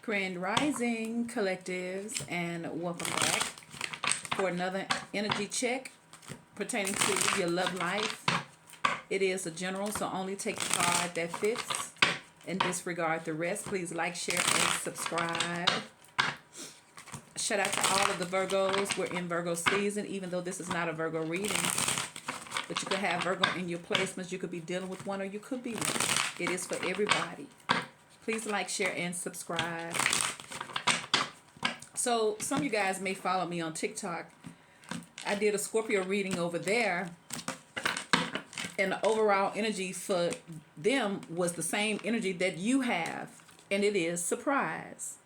Grand Rising collectives, and welcome back for another energy check pertaining to your love life. It is a general, so only take the card that fits and disregard the rest. Please like, share, and subscribe. Shout out to all of the Virgos. We're in Virgo season, even though this is not a Virgo reading. But you could have Virgo in your placements. You could be dealing with one, or you could be one. It is for everybody. Please like, share, and subscribe. So some of you guys may follow me on TikTok. I did a Scorpio reading over there. And the overall energy for them was the same energy that you have. And it is surprise.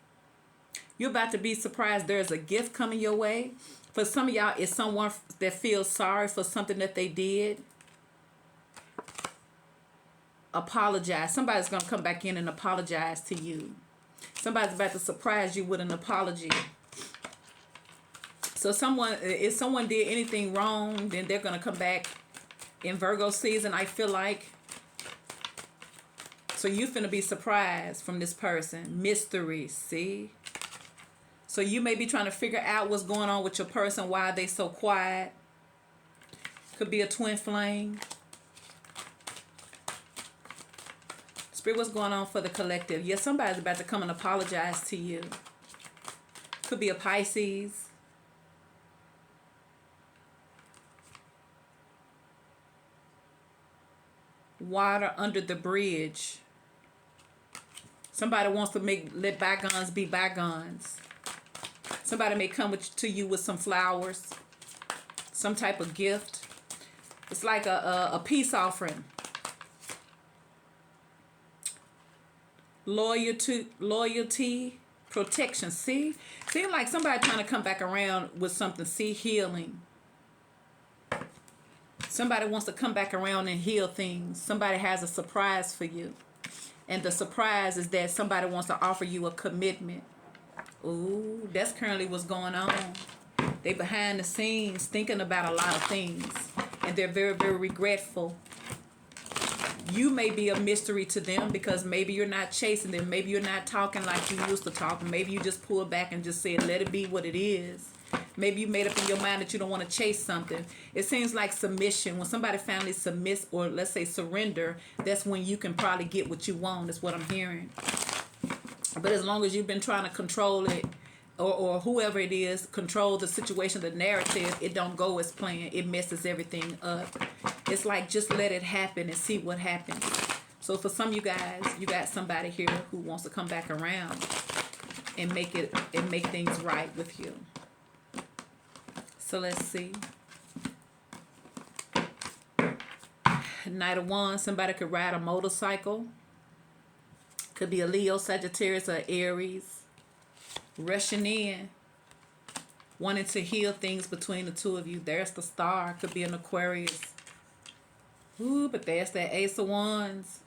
You're about to be surprised. There's a gift coming your way. For some of y'all, it's someone that feels sorry for something that they did. Apologize. Somebody's going to come back in and apologize to you. Somebody's about to surprise you with an apology. So if someone did anything wrong, then they're going to come back in Virgo season, I feel like. So you're finna be surprised from this person. Mystery, see? So you may be trying to figure out what's going on with your person, why they so quiet. Could be a twin flame. Spirit, what's going on for the collective? Yeah, somebody's about to come and apologize to you. Could be a Pisces. Water under the bridge. Somebody wants to let bygones be bygones. Somebody may come to you with some flowers, some type of gift. It's like a peace offering. Loyalty, protection. See? Seems like somebody trying to come back around with something. See, healing. Somebody wants to come back around and heal things. Somebody has a surprise for you. And the surprise is that somebody wants to offer you a commitment. Ooh, that's currently what's going on. They behind the scenes thinking about a lot of things. And they're very, very regretful. You may be a mystery to them because maybe you're not chasing them. Maybe you're not talking like you used to talk. Maybe you just pull back and just said, let it be what it is. Maybe you made up in your mind that you don't want to chase something. It seems like submission. When somebody finally submits, or let's say surrender, that's when you can probably get what you want. That's what I'm hearing. But as long as you've been trying to control it, or whoever it is, control the situation, the narrative, it don't go as planned. It messes everything up. It's like just let it happen and see what happens. So for some of you guys, you got somebody here who wants to come back around and make things right with you. So let's see. Knight of Wands, somebody could ride a motorcycle. Could be a Leo, Sagittarius, or Aries. Rushing in. Wanting to heal things between the two of you. There's the Star. Could be an Aquarius. Ooh, but there's that Ace of Wands.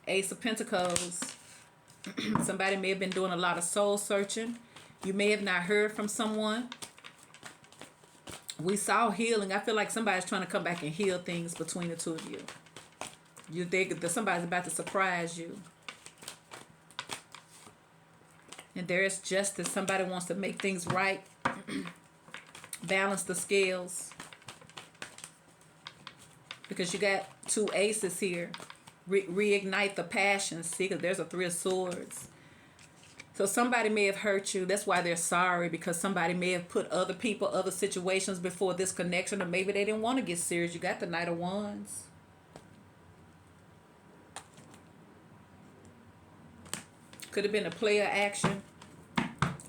Ace of Pentacles. Somebody may have been doing a lot of soul searching. You may have not heard from someone. We saw healing. I feel like somebody's trying to come back and heal things between the two of you. You think that somebody's about to surprise you. And there is justice. Somebody wants to make things right. Balance the scales. Because you got two aces here. Reignite the passion. See, because there's a Three of Swords. So somebody may have hurt you. That's why they're sorry. Because somebody may have put other people, other situations before this connection. Or maybe they didn't want to get serious. You got the Knight of Wands. Could have been a player action.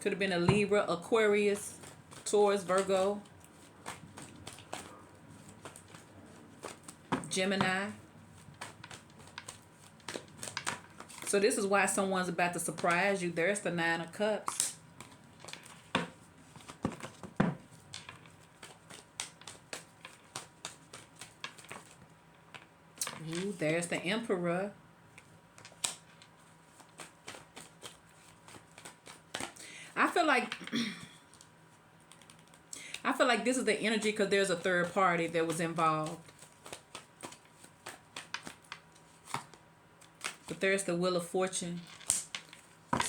Could have been a Libra, Aquarius, Taurus, Virgo, Gemini. So this is why someone's about to surprise you. There's the Nine of Cups. Ooh, there's the Emperor. I feel like this is the energy because there's a third party that was involved. But there's the Wheel of Fortune.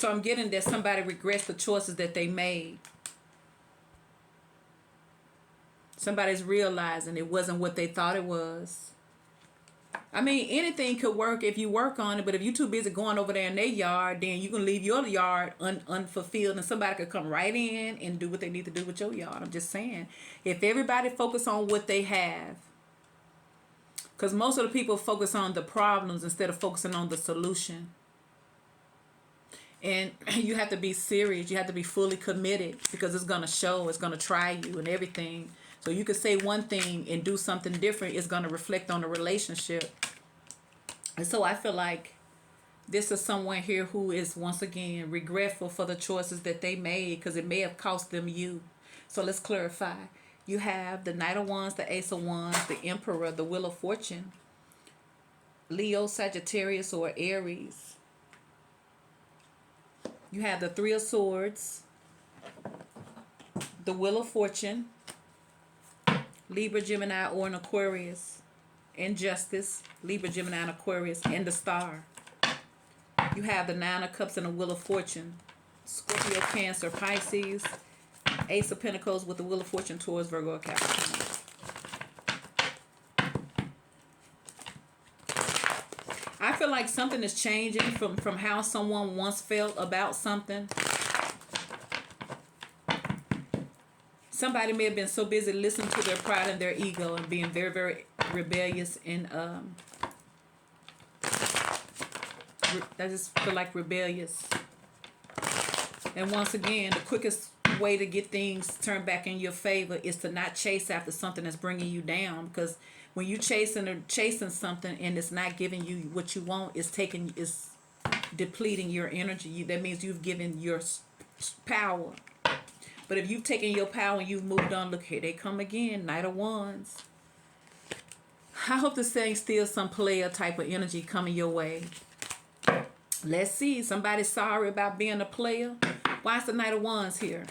So I'm getting that somebody regrets the choices that they made. Somebody's realizing it wasn't what they thought it was. I mean, anything could work if you work on it, but if you're too busy going over there in their yard, then you can leave your yard unfulfilled, and somebody could come right in and do what they need to do with your yard. I'm just saying, if everybody focus on what they have, because most of the people focus on the problems instead of focusing on the solution. And you have to be serious. You have to be fully committed, because it's going to show. It's going to try you and everything. So you could say one thing and do something different. It's going to reflect on the relationship. And so I feel like this is someone here who is, once again, regretful for the choices that they made, because it may have cost them you. So let's clarify. You have the Knight of Wands, the Ace of Wands, the Emperor, the Wheel of Fortune, Leo, Sagittarius, or Aries. You have the Three of Swords, the Wheel of Fortune, Libra, Gemini, or an Aquarius, and Justice, Libra, Gemini, and Aquarius, and the Star. You have the Nine of Cups and the Wheel of Fortune, Scorpio, Cancer, Pisces, Ace of Pentacles with the Wheel of Fortune, Taurus, Virgo, Capricorn. I feel like something is changing from how someone once felt about something. Somebody may have been so busy listening to their pride and their ego and being very, very rebellious and I just feel like rebellious. And once again, the quickest way to get things turned back in your favor is to not chase after something that's bringing you down, because when you chasing something and it's not giving you what you want, it's depleting your energy. That means you've given your power. But if you've taken your power and you've moved on, look, here they come again, Knight of Wands. I hope this thing still some player type of energy coming your way. Let's see. Somebody's sorry about being a player. Why is the Knight of Wands here?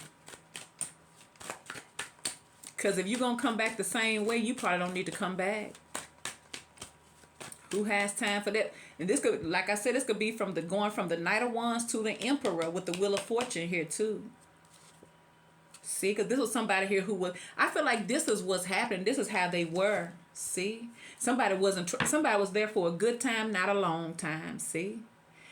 Because if you're going to come back the same way, you probably don't need to come back. Who has time for that? And this could, like I said, this could be going from the Knight of Wands to the Emperor with the Wheel of Fortune here too. See, because this was somebody here who was, I feel like this is what's happening. This is how they were. See? Somebody was there for a good time, not a long time. See?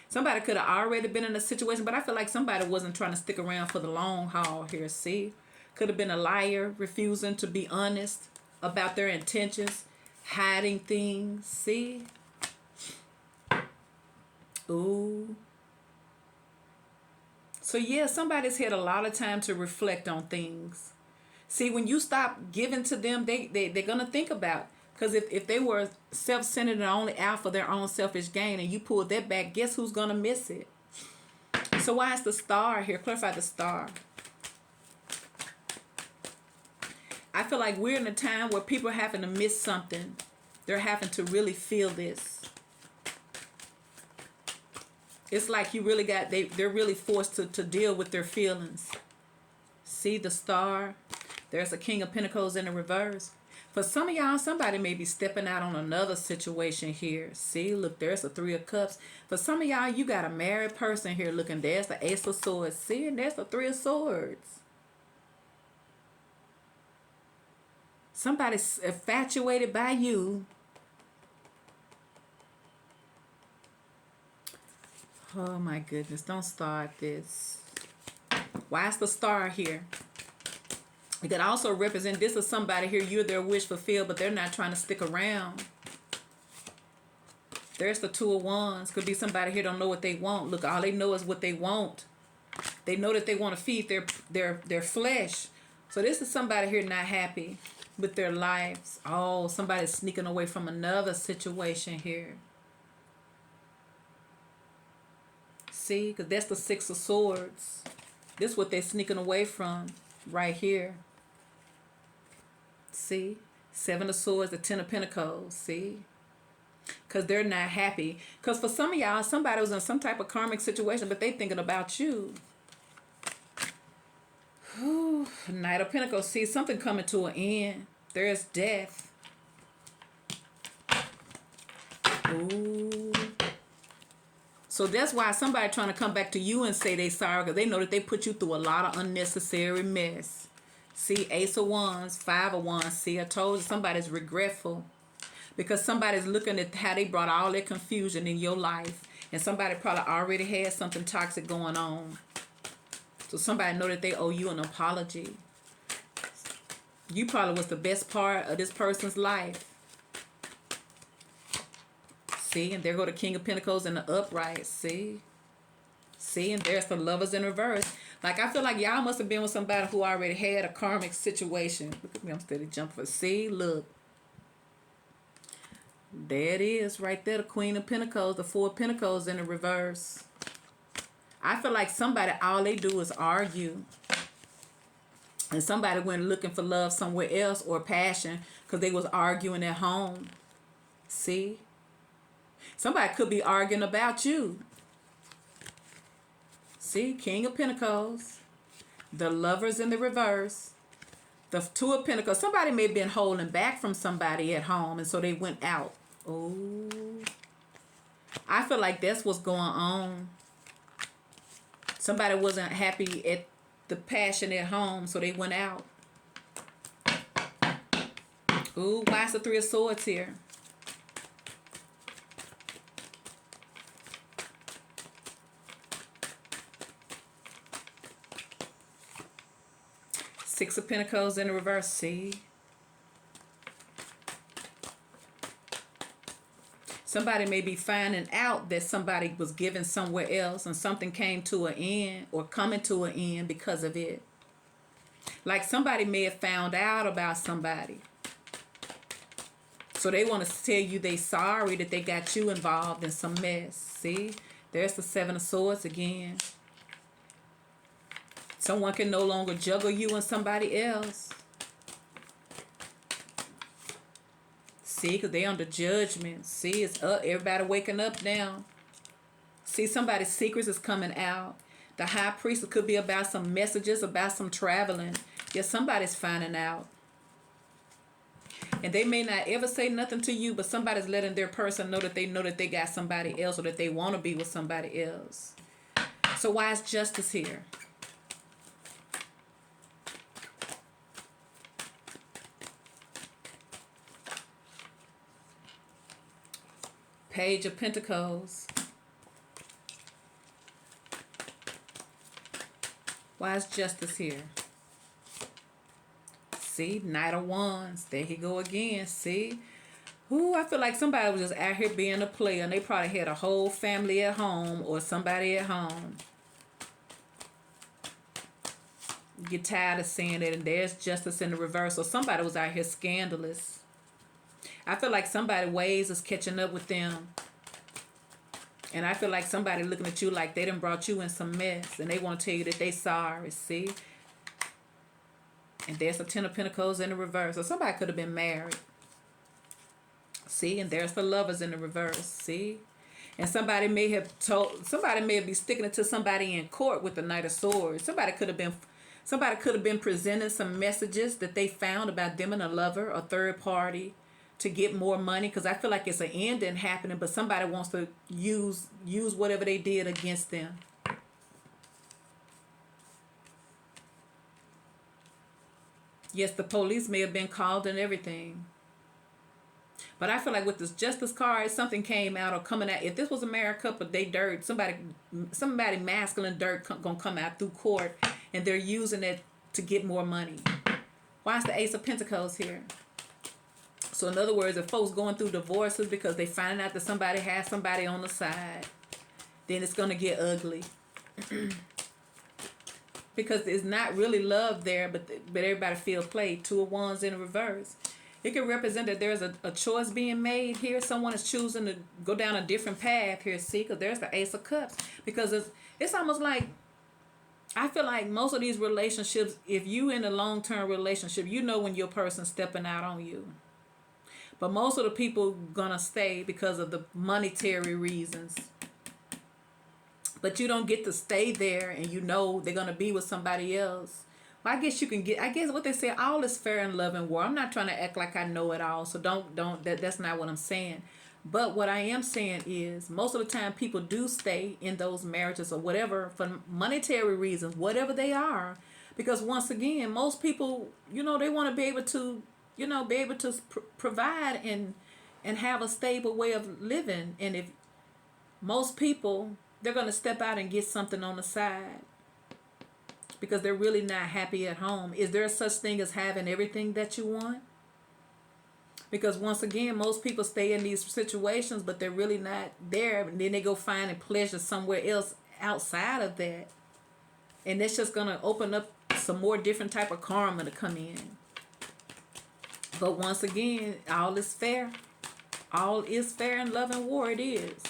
Somebody could have already been in a situation, but I feel like somebody wasn't trying to stick around for the long haul here. See? Could have been a liar, refusing to be honest about their intentions, hiding things. See? Ooh. So yeah, somebody's had a lot of time to reflect on things. See, when you stop giving to them, they're going to think about. Because if they were self-centered and only out for their own selfish gain and you pulled that back, guess who's going to miss it? So why is the Star here? Clarify the Star. I feel like we're in a time where people are having to miss something. They're having to really feel this. It's like you really they're really forced to deal with their feelings. See the Star? There's a King of Pentacles in the reverse. For some of y'all, somebody may be stepping out on another situation here. See, look, there's a Three of Cups. For some of y'all, you got a married person here looking. There's the Ace of Swords. See, and there's the Three of Swords. Somebody's infatuated by you. Oh my goodness, don't start this. Why is the Star here? It could also represent this is somebody here, you're their wish fulfilled, but they're not trying to stick around. There's the Two of Wands. Could be somebody here don't know what they want. Look, all they know is what they want. They know that they want to feed their flesh. So this is somebody here not happy with their lives. Oh, somebody's sneaking away from another situation here. See, because that's the Six of Swords. This is what they're sneaking away from right here. See? Seven of Swords, the Ten of Pentacles. See? Because they're not happy. Because for some of y'all, somebody was in some type of karmic situation, but they thinking about you. Whew. Knight of Pentacles. See, something coming to an end. There's death. So So that's why somebody trying to come back to you and say they sorry, because they know that they put you through a lot of unnecessary mess. See, Ace of Wands, Five of Wands. See, I told you somebody's regretful because somebody's looking at how they brought all that confusion in your life, and somebody probably already had something toxic going on. So somebody know that they owe you an apology. You probably was the best part of this person's life. See, and there go the King of Pentacles in the upright. See, and there's the Lovers in reverse. Like, I feel like y'all must have been with somebody who already had a karmic situation. Look at me, I'm steady jumping. See, look. There it is right there, the Queen of Pentacles, the Four of Pentacles in the reverse. I feel like somebody, all they do is argue. And somebody went looking for love somewhere else or passion because they was arguing at home. See? Somebody could be arguing about you. See? King of Pentacles. The Lovers in the reverse. The Two of Pentacles. Somebody may have been holding back from somebody at home, and so they went out. Oh. I feel like that's what's going on. Somebody wasn't happy at the passion at home, so they went out. Ooh, why is the Three of Swords here? Six of Pentacles in the reverse. See? Somebody may be finding out that somebody was given somewhere else and something came to an end or coming to an end because of it. Like somebody may have found out about somebody. So they want to tell you they sorry that they got you involved in some mess. See? There's the Seven of Swords again. Someone can no longer juggle you and somebody else. See, because they under judgment. See, it's up. Everybody waking up now. See, somebody's secrets is coming out. The High Priest could be about some messages, about some traveling. Yeah, somebody's finding out. And they may not ever say nothing to you, but somebody's letting their person know that they got somebody else or that they want to be with somebody else. So why is justice here? Page of Pentacles. Why is justice here? See, Knight of Wands. There he go again. See? Ooh, I feel like somebody was just out here being a player and they probably had a whole family at home or somebody at home. Get tired of seeing it, and there's justice in the reverse. So somebody was out here scandalous. I feel like somebody's ways is catching up with them. And I feel like somebody looking at you like they done brought you in some mess. And they want to tell you that they sorry. See? And there's the Ten of Pentacles in the reverse. So somebody could have been married. See? And there's the Lovers in the reverse. See? And somebody may be sticking it to somebody in court with the Knight of Swords. Somebody could have been presenting some messages that they found about them and a lover, a third party, to get more money, because I feel like it's an ending happening, but somebody wants to use whatever they did against them. Yes, the police may have been called and everything. But I feel like with this justice card, something came out or coming out. If this was a married couple, they dirt. Somebody masculine dirt gonna come out through court, and they're using it to get more money. Why is the Ace of Pentacles here? So in other words, if folks going through divorces because they finding out that somebody has somebody on the side, then it's going to get ugly. Because it's not really love there, but everybody feels played. Two of Wands in reverse. It can represent that there's a choice being made here. Someone is choosing to go down a different path here. See, because there's the Ace of Cups. Because it's almost like, I feel like most of these relationships, if you in a long-term relationship, you know when your person's stepping out on you. But most of the people gonna stay because of the monetary reasons. But you don't get to stay there, and you know they're gonna be with somebody else. Well, I guess you can get. I guess what they say, all is fair in love and war. I'm not trying to act like I know it all, so don't. That's not what I'm saying. But what I am saying is most of the time people do stay in those marriages or whatever for monetary reasons, whatever they are. Because once again, most people, they want to be able to, be able to provide and have a stable way of living. And if most people, they're going to step out and get something on the side because they're really not happy at home. Is there such thing as having everything that you want? Because once again, most people stay in these situations, but they're really not there. And then they go find pleasure somewhere else outside of that. And that's just going to open up some more different type of karma to come in. But once again, all is fair. All is fair in love and war. It is.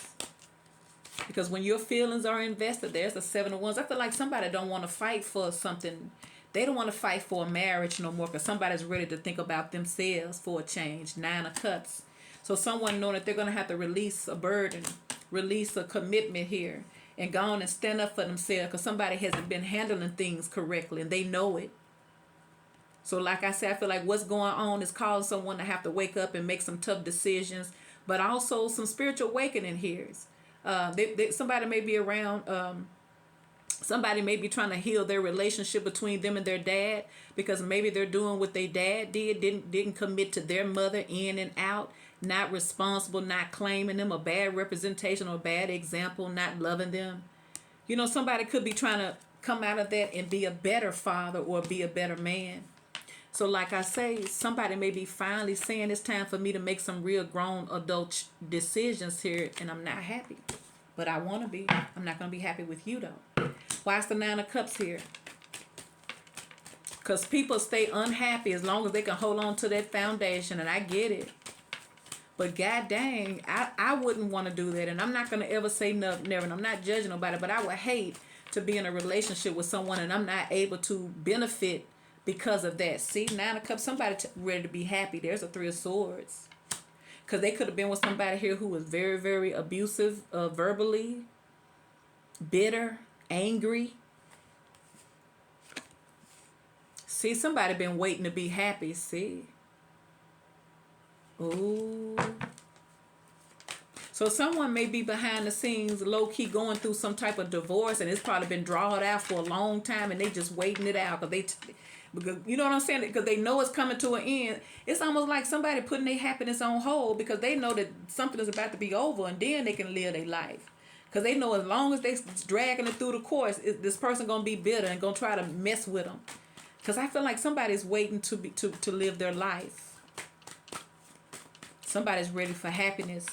Because when your feelings are invested, there's the 7 of Wands. I feel like somebody don't want to fight for something. They don't want to fight for a marriage no more because somebody's ready to think about themselves for a change. 9 of Cups. So someone knowing that they're going to have to release a burden, release a commitment here, and go on and stand up for themselves because somebody hasn't been handling things correctly and they know it. So like I said, I feel like what's going on is causing someone to have to wake up and make some tough decisions, but also some spiritual awakening here. Somebody may be around... somebody may be trying to heal their relationship between them and their dad because maybe they're doing what their dad didn't commit to their mother in and out, not responsible, not claiming them, a bad representation or a bad example, not loving them. Somebody could be trying to come out of that and be a better father or be a better man. So like I say, somebody may be finally saying it's time for me to make some real grown adult decisions here, and I'm not happy. But I want to be. I'm not going to be happy with you, though. Why is the 9 of Cups here? Because people stay unhappy as long as they can hold on to that foundation, and I get it. But god dang, I wouldn't want to do that, and I'm not going to ever say never, and I'm not judging nobody, but I would hate to be in a relationship with someone and I'm not able to benefit because of that. See, 9 of Cups, somebody ready to be happy. There's a 3 of Swords. Because they could have been with somebody here who was very, very abusive verbally, bitter, angry. See, somebody been waiting to be happy, see. Ooh. So someone may be behind the scenes, low-key going through some type of divorce, and it's probably been drawn out for a long time, and they just waiting it out because you know what I'm saying? Because they know it's coming to an end. It's almost like somebody putting their happiness on hold because they know that something is about to be over, and then they can live their life. Because they know as long as they dragging it through the course, this person gonna be bitter and gonna try to mess with them. Because I feel like somebody's waiting to live their life. Somebody's ready for happiness.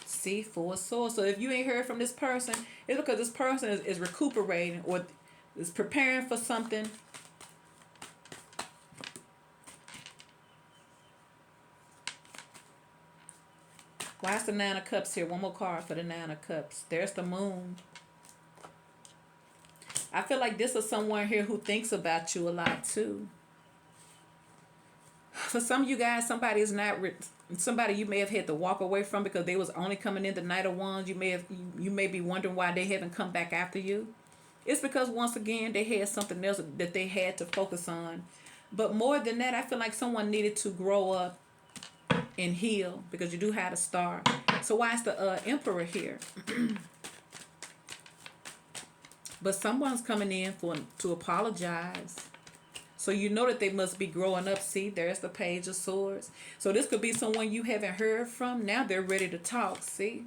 See, 4 of Swords. So if you ain't heard from this person, it's because this person is recuperating or is preparing for something. Why is the 9 of Cups here? One more card for the 9 of Cups. There's the Moon. I feel like this is someone here who thinks about you a lot too. For some of you guys, somebody is not somebody you may have had to walk away from because they was only coming in the Knight of Wands. You may be wondering why they haven't come back after you. It's because once again they had something else that they had to focus on. But more than that, I feel like someone needed to grow up and heal because you do have a star. So why is the Emperor here? But someone's coming in to apologize. So you know that they must be growing up. See, there's the Page of Swords. So this could be someone you haven't heard from. Now they're ready to talk. See?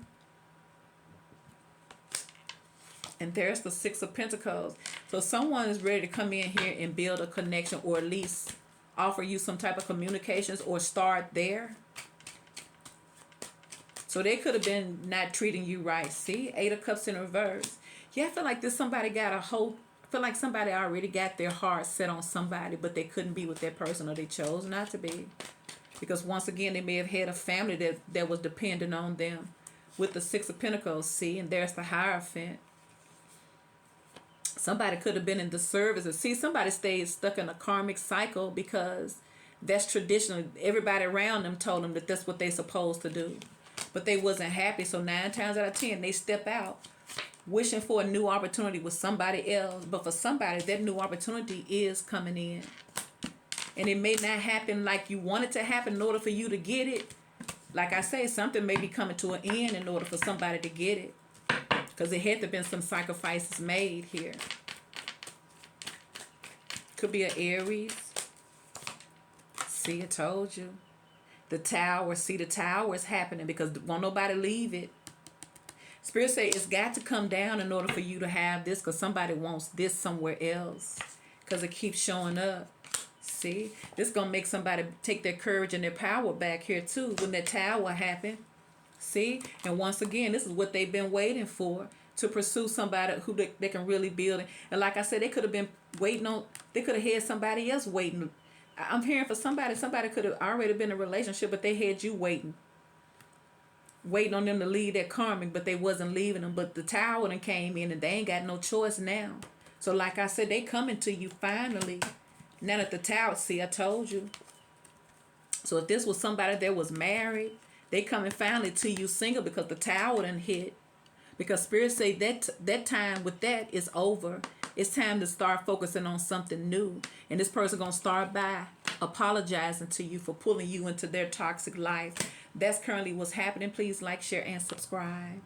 And there's the 6 of Pentacles. So someone is ready to come in here and build a connection or at least offer you some type of communications or start there. So they could have been not treating you right. See? 8 of Cups in reverse. Yeah, I feel like somebody got a hope. I feel like somebody already got their heart set on somebody, but they couldn't be with that person or they chose not to be. Because once again, they may have had a family that was dependent on them. With the 6 of Pentacles, see? And there's the Hierophant. Somebody could have been in the service. See, somebody stayed stuck in a karmic cycle because that's traditional. Everybody around them told them that that's what they're supposed to do. But they wasn't happy. So 9 times out of 10, they step out wishing for a new opportunity with somebody else. But for somebody, that new opportunity is coming in. And it may not happen like you want it to happen in order for you to get it. Like I say, something may be coming to an end in order for somebody to get it. Because there had to have been some sacrifices made here. Could be an Aries. See, I told you. The tower. See, the tower is happening because won't nobody leave it. Spirit say it's got to come down in order for you to have this, because somebody wants this somewhere else. Because it keeps showing up. See, this is going to make somebody take their courage and their power back here too when that tower happened. See, and once again, this is what they've been waiting for, to pursue somebody who they can really build. And like I said, they could have been waiting on, they could have had somebody else waiting. I'm hearing for somebody could have already been in a relationship, but they had you waiting on them to leave that karmic, but they wasn't leaving them. But the tower then came in and they ain't got no choice now. So like I said, they coming to you finally. Now that the tower, see, I told you. So if this was somebody that was married, they coming finally to you single because the tower done hit. Because Spirit say that time with that is over. It's time to start focusing on something new. And this person going to start by apologizing to you for pulling you into their toxic life. That's currently what's happening. Please like, share, and subscribe.